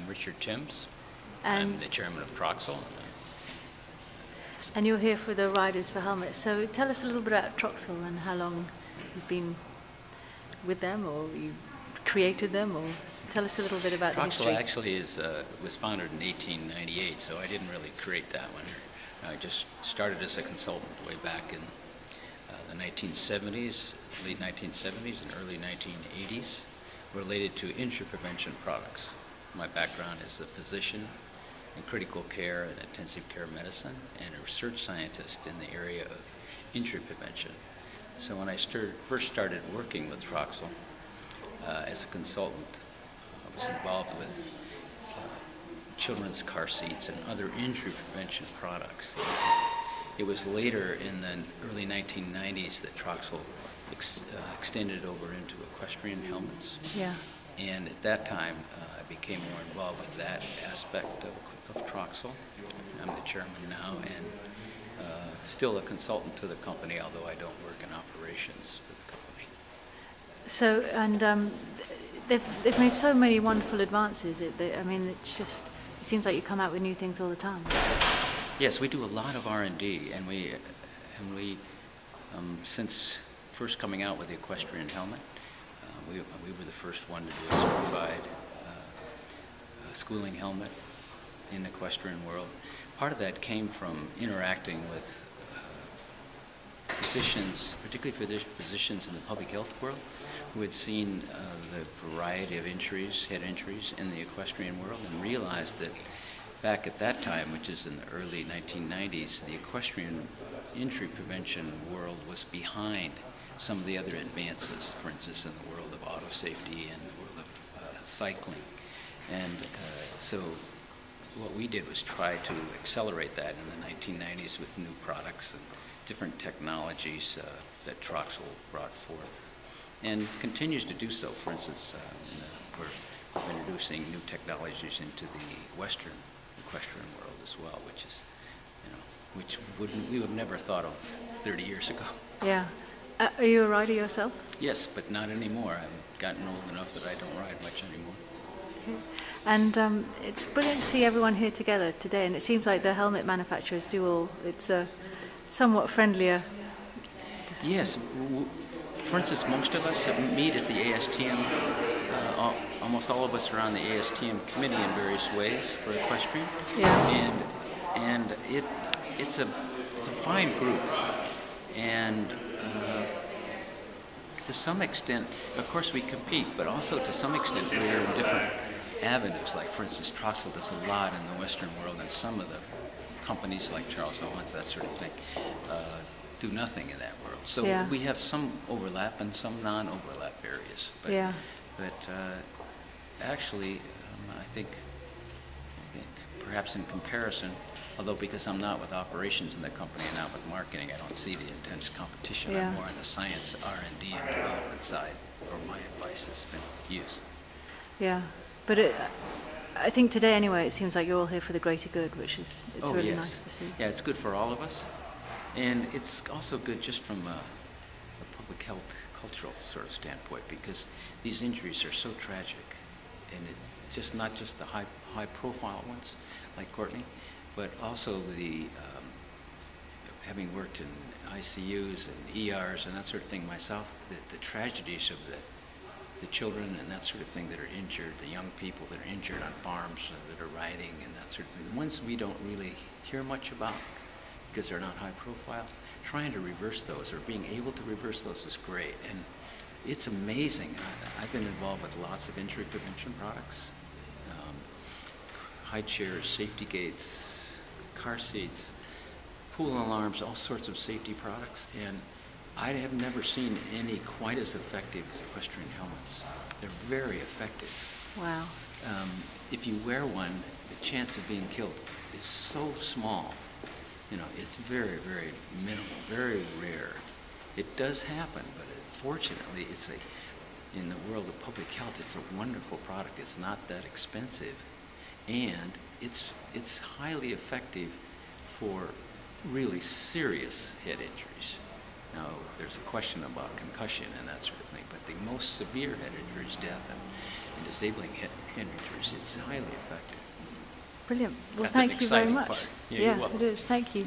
Richard Timms. And I'm the chairman of Troxel. And you're here for the Riders4Helmets. So tell us a little bit about Troxel and how long you've been with them, or you created them, or tell us a little bit about the history. Troxel actually was founded in 1898, so I didn't really create that one. I just started as a consultant way back in the 1970s, late 1970s and early 1980s, related to injury prevention products. My background is a physician in critical care and intensive care medicine and a research scientist in the area of injury prevention. So when I first started working with Troxel as a consultant, I was involved with children's car seats and other injury prevention products. It was later in the early 1990s that Troxel extended over into equestrian helmets. Yeah. And at that time, I became more involved with that aspect of Troxel. I'm the chairman now and still a consultant to the company, although I don't work in operations for the company. So, and they've made so many wonderful advances. I mean, it seems like you come out with new things all the time. Yes, we do a lot of R&D, and we since first coming out with the equestrian helmet, we were the first one to do a certified schooling helmet in the equestrian world. Part of that came from interacting with physicians, particularly physicians in the public health world, who had seen the variety of injuries, head injuries in the equestrian world, and realized that back at that time, which is in the early 1990s, the equestrian injury prevention world was behind some of the other advances, for instance, in the world of auto safety and the world of cycling. And so what we did was try to accelerate that in the 1990s with new products and different technologies that Troxel brought forth and continues to do so. For instance, we're introducing new technologies into the Western equestrian world as well, which is, which we would have never thought of 30 years ago. Yeah. Are you a rider yourself? Yes, but not anymore. I've gotten old enough that I don't ride much anymore. Okay. And it's brilliant to see everyone here together today, and it seems like the helmet manufacturers do all, it's a somewhat friendlier. Yes. For instance, most of us meet at the ASTM. Almost all of us are on the ASTM committee in various ways for equestrian. Yeah. And it's a fine group. And to some extent, of course, we compete, but also to some extent we're in different avenues. Like, for instance, Troxel does a lot in the Western world, and some of the companies like Charles Owens, that sort of thing, do nothing in that world. So yeah. we have some overlap and some non-overlap areas. But, yeah. But actually, I think perhaps in comparison, although because I'm not with operations in the company and not with marketing, I don't see the intense competition. Yeah. I'm more on the science, R&D, and development side where my advice has been used. Yeah, but I think today anyway, it seems like you're all here for the greater good, which is really yes. nice to see. Yeah, it's good for all of us, and it's also good just from a public health, cultural sort of standpoint, because these injuries are so tragic, and not just the high-profile ones like Courtney, but also the having worked in ICUs and ERs and that sort of thing myself, the tragedies of the children and that sort of thing that are injured, the young people that are injured on farms that are riding and that sort of thing, the ones we don't really hear much about because they're not high profile, trying to reverse those or being able to reverse those is great. And it's amazing. I've been involved with lots of injury prevention products, high chairs, safety gates, car seats, pool alarms, all sorts of safety products, and I have never seen any quite as effective as equestrian helmets. They're very effective. Wow. If you wear one, the chance of being killed is so small. It's very, very minimal, very rare. It does happen, but fortunately, in the world of public health, it's a wonderful product. It's not that expensive, and it's highly effective for really serious head injuries. Now, there's a question about concussion and that sort of thing, but the most severe head injuries, death and disabling head injuries. It's highly effective. Brilliant. Well, That's an thank you very exciting much. part. Yeah, Yeah, you're welcome. it is. Thank you.